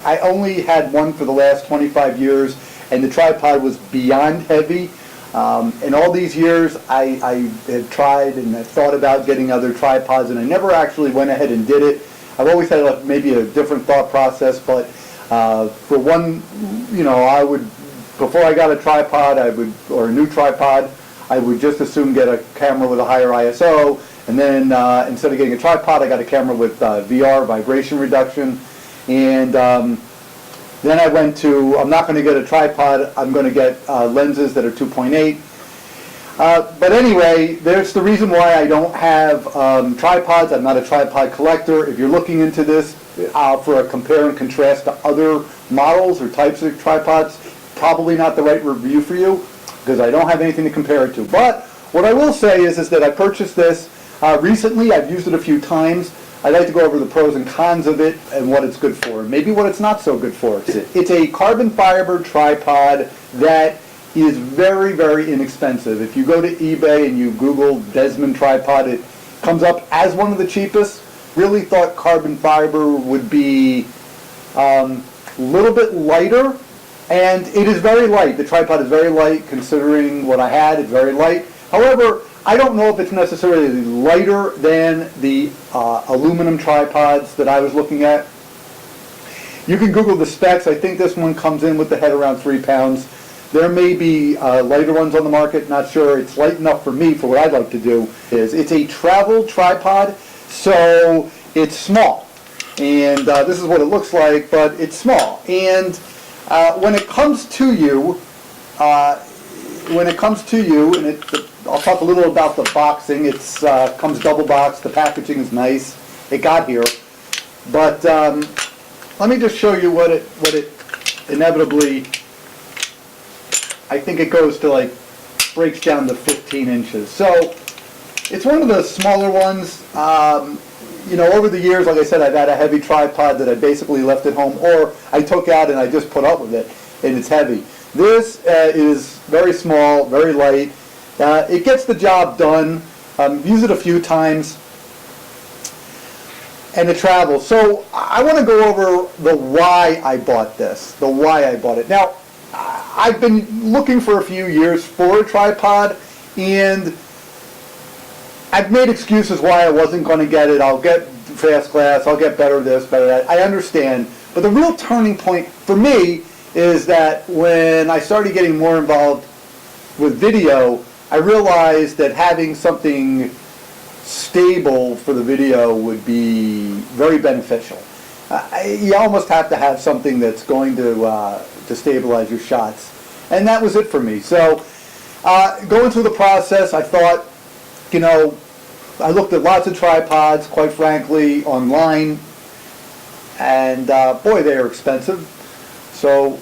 I only had one for the last 25 years, and the tripod was beyond heavy. In all these years, I had tried and I thought about getting other tripods, and I never actually went ahead and did it. I've always had maybe a different thought process, but for one, I would, before I got a tripod, or a new tripod, I would just as soon get a camera with a higher ISO, and then instead of getting a tripod, I got a camera with VR, vibration reduction, and then I went to, I'm not going to get a tripod, I'm going to get lenses that are 2.8. But anyway, that's the reason why I don't have tripods. I'm not a tripod collector. If you're looking into this for a compare and contrast to other models or types of tripods, probably not the right review for you, because I don't have anything to compare it to. But what I will say is that I purchased this recently. I've used it a few times. I'd like to go over the pros and cons of it and what it's good for, maybe what it's not so good for. It's a carbon fiber tripod that is very, very inexpensive. If you go to eBay and you Google Desmond tripod, it comes up as one of the cheapest. Really thought carbon fiber would be a little bit lighter, and it is very light. The tripod is very light considering what I had. It's very light. However, I don't know if it's necessarily lighter than the aluminum tripods that I was looking at. You can Google the specs. I think this one comes in with the head around 3 pounds. There may be lighter ones on the market, not sure. It's light enough for me for what I'd like to do. It's a travel tripod, so it's small. And this is what it looks like, but it's small. And when it comes to you, and I'll talk a little about the boxing. It comes double boxed. The packaging is nice. It got here, but let me just show you what it inevitably. I think it goes to breaks down to 15 inches. So it's one of the smaller ones. Over the years, like I said, I've had a heavy tripod that I basically left at home, or I took out and I just put up with it, and it's heavy. This is very small, very light. It gets the job done. Use it a few times, and it travels. So I want to go over the why I bought this, the why I bought it. Now, I've been looking for a few years for a tripod, and I've made excuses why I wasn't going to get it. I'll get fast glass, I'll get better this, better that. I understand. But the real turning point for me is that when I started getting more involved with video, I realized that having something stable for the video would be very beneficial. You almost have to have something that's going to stabilize your shots. And that was it for me. So going through the process, I thought, I looked at lots of tripods, quite frankly, online, and boy, they are expensive. So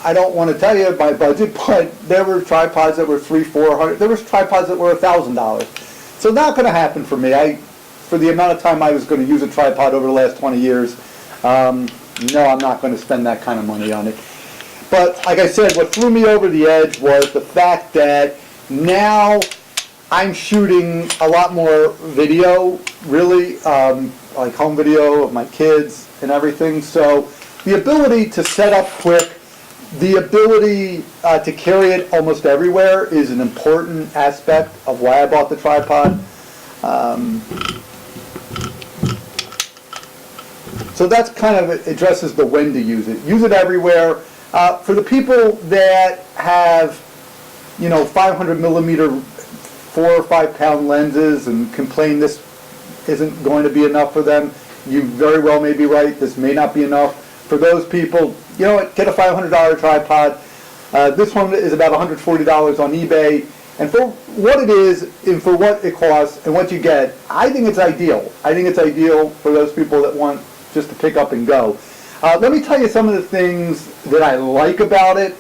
I don't want to tell you my budget, but there were tripods that were $300-400. There was tripods that were $1,000. So not going to happen for me. For the amount of time I was going to use a tripod over the last 20 years, no, I'm not going to spend that kind of money on it. But like I said, what threw me over the edge was the fact that now I'm shooting a lot more video, really, like home video of my kids and everything. So the ability to set up quick, the ability to carry it almost everywhere is an important aspect of why I bought the tripod. So that's kind of addresses the when to use it. Use it everywhere. For the people that have, 500 millimeter, 4 or 5 pound lenses and complain this isn't going to be enough for them, you very well may be right. This may not be enough. For those people, you know what, get a $500 tripod. This one is about $140 on eBay. And for what it is, and for what it costs, and what you get, I think it's ideal. I think it's ideal for those people that want just to pick up and go. Let me tell you some of the things that I like about it.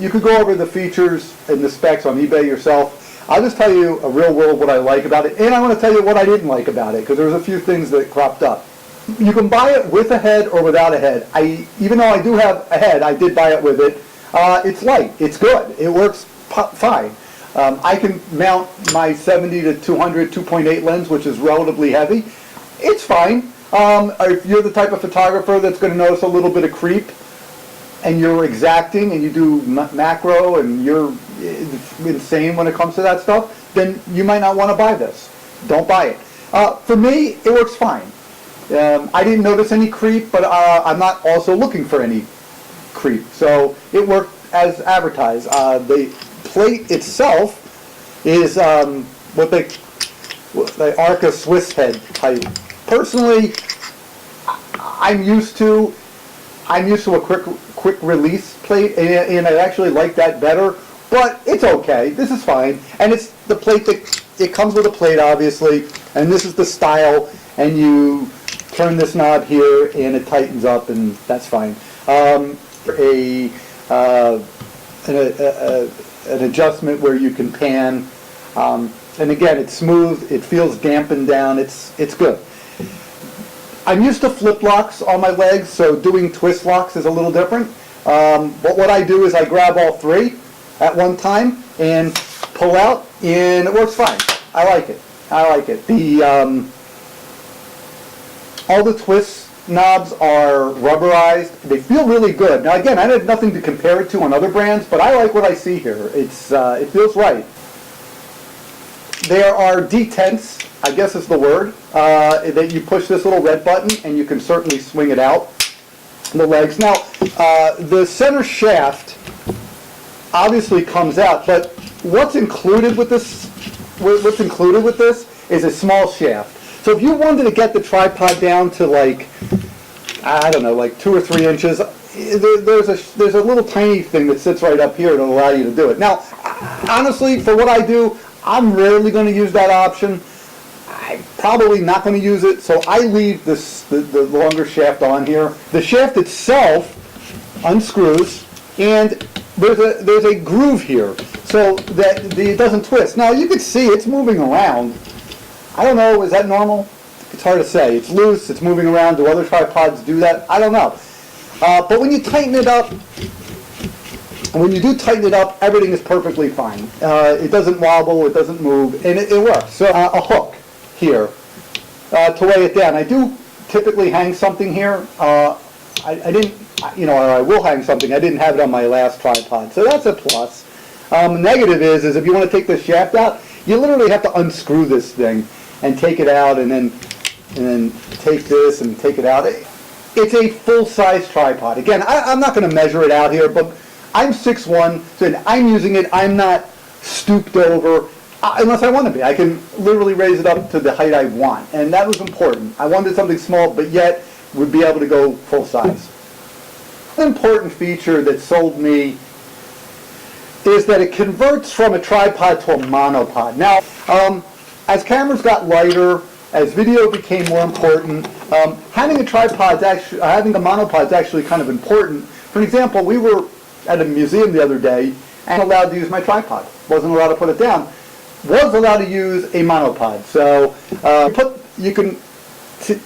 You could go over the features and the specs on eBay yourself. I'll just tell you a real world what I like about it, and I want to tell you what I didn't like about it, because there was a few things that cropped up. You can buy it with a head or without a head. Even though I do have a head, I did buy it with it. It's light. It's good. It works fine. I can mount my 70 to 200 2.8 lens, which is relatively heavy. It's fine. If you're the type of photographer that's going to notice a little bit of creep, and you're exacting and you do macro and you're insane when it comes to that stuff, then you might not want to buy this. Don't buy it. For me, it works fine. I didn't notice any creep, but I'm not also looking for any creep. So it worked as advertised. The plate itself is what the Arca Swiss head type. Personally, I'm used to a quick release plate, and I actually like that better. But it's okay. This is fine, and it's the plate that it comes with a plate, obviously, and this is the style. And you turn this knob here, and it tightens up, and that's fine. An adjustment where you can pan, and again, it's smooth. It feels dampened down. It's good. I'm used to flip locks on my legs, so doing twist locks is a little different. But what I do is I grab all three at one time and pull out, and it works fine. I like it. All the twist knobs are rubberized. They feel really good. Now again, I have nothing to compare it to on other brands, but I like what I see here. It feels right. There are detents, I guess is the word, that you push this little red button and you can certainly swing it out, the legs. Now, the center shaft obviously comes out, but what's included with this is a small shaft. So if you wanted to get the tripod down to like, I don't know, like 2 or 3 inches, there's a little tiny thing that sits right up here that'll allow you to do it. Now, honestly, for what I do, I'm rarely going to use that option. I'm probably not going to use it, so I leave the longer shaft on here. The shaft itself unscrews, and there's a groove here so that it doesn't twist. Now you can see it's moving around. I don't know, is that normal? It's hard to say. It's loose, it's moving around. Do other tripods do that? I don't know. But when you tighten it up, when you do tighten it up, everything is perfectly fine. It doesn't wobble, it doesn't move, and it works. So a hook here to weigh it down. I do typically hang something here. I didn't, or I will hang something. I didn't have it on my last tripod, so that's a plus. The negative is if you want to take the shaft out, you literally have to unscrew this thing and take it out, and then take this and take it out. It's a full-size tripod. Again, I'm not going to measure it out here, but I'm 6'1", so I'm using it. I'm not stooped over, unless I want to be. I can literally raise it up to the height I want, and that was important. I wanted something small, but yet would be able to go full-size. An important feature that sold me is that it converts from a tripod to a monopod. Now, as cameras got lighter, as video became more important, having a monopod is actually kind of important. For example, we were at a museum the other day and allowed to use my tripod. Wasn't allowed to put it down. Was allowed to use a monopod. So you can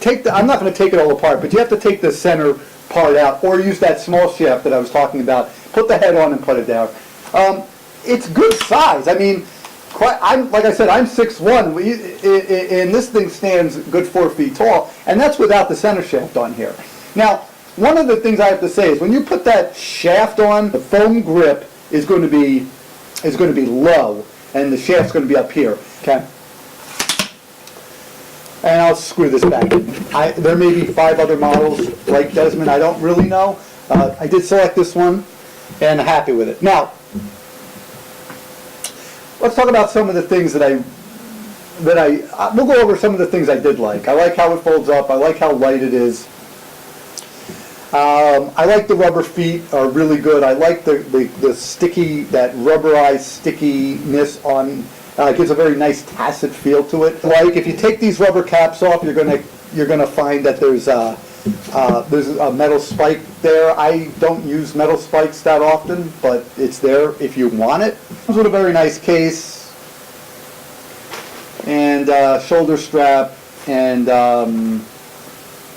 take I'm not going to take it all apart, but you have to take the center part out or use that small shaft that I was talking about. Put the head on and put it down. It's good size. I mean, like I said, I'm 6'1", and this thing stands a good 4 feet tall, and that's without the center shaft on here. Now, one of the things I have to say is when you put that shaft on, the foam grip is going to be low, and the shaft's going to be up here. Okay. And I'll screw this back in. There may be 5 other models like Desmond. I don't really know. I did select this one, and I'm happy with it. Now, let's talk about some of the things we'll go over some of the things I did like. I like how it folds up. I like how light it is. I like the rubber feet are really good. I like the sticky, that rubberized stickiness on. It gives a very nice tacit feel to it. Like if you take these rubber caps off, you're gonna find that there's a metal spike there. I don't use metal spikes that often, but it's there if you want it. Comes with a very nice case and shoulder strap and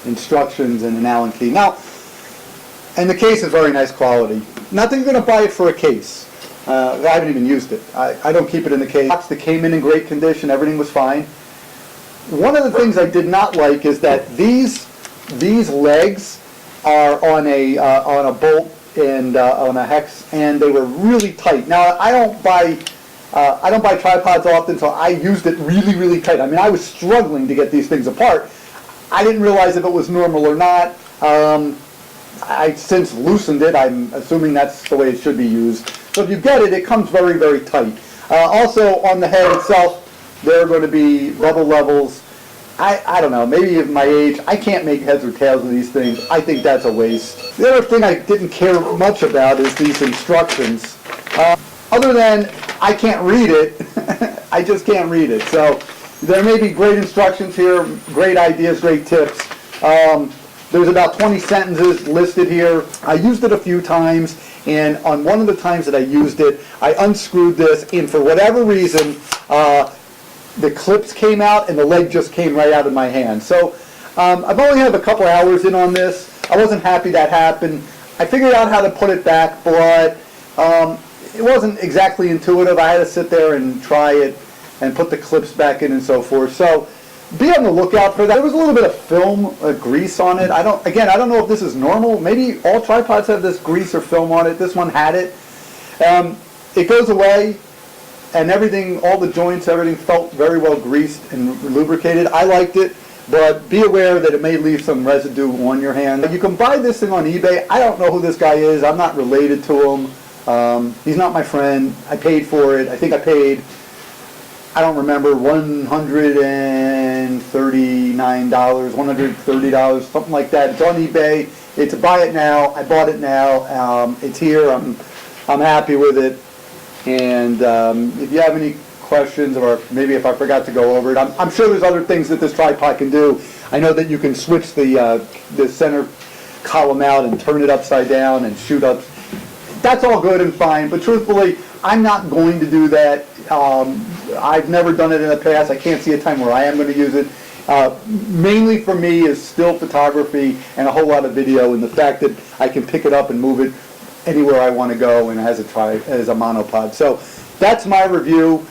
instructions and an Allen key. Now, and the case is very nice quality. Not that you're going to buy it for a case. I haven't even used it. I don't keep it in the case. The box that came in great condition. Everything was fine. One of the things I did not like is that these legs are on a bolt and on a hex, and they were really tight. Now I don't buy tripods often, so I used it really, really tight. I mean, I was struggling to get these things apart. I didn't realize if it was normal or not. I since loosened it. I'm assuming that's the way it should be used. So if you get it, it comes very, very tight. Also on the head itself, there are going to be bubble levels. I don't know, maybe at my age, I can't make heads or tails of these things. I think that's a waste. The other thing I didn't care much about is these instructions. Other than I can't read it, I just can't read it. So there may be great instructions here, great ideas, great tips. There's about 20 sentences listed here. I used it a few times, and on one of the times that I used it, I unscrewed this, and for whatever reason, the clips came out and the leg just came right out of my hand. So I've only had a couple hours in on this. I wasn't happy that happened. I figured out how to put it back, but it wasn't exactly intuitive. I had to sit there and try it and put the clips back in and so forth. So be on the lookout for that. There was a little bit of film, grease on it. I don't know if this is normal. Maybe all tripods have this grease or film on it. This one had it. It goes away, and everything, all the joints, everything felt very well greased and lubricated. I liked it, but be aware that it may leave some residue on your hand. You can buy this thing on eBay. I don't know who this guy is. I'm not related to him. He's not my friend. I paid for it. I think I paid, I don't remember, $139, $130, something like that. It's on eBay. It's a buy it now. I bought it now. It's here. I'm happy with it. And if you have any questions, or maybe if I forgot to go over it, I'm sure there's other things that this tripod can do. I know that you can switch the center column out and turn it upside down and shoot up. That's all good and fine, but truthfully, I'm not going to do that. I've never done it in the past. I can't see a time where I am going to use it. Mainly for me is still photography and a whole lot of video, and the fact that I can pick it up and move it anywhere I want to go, and it has a monopod. So that's my review.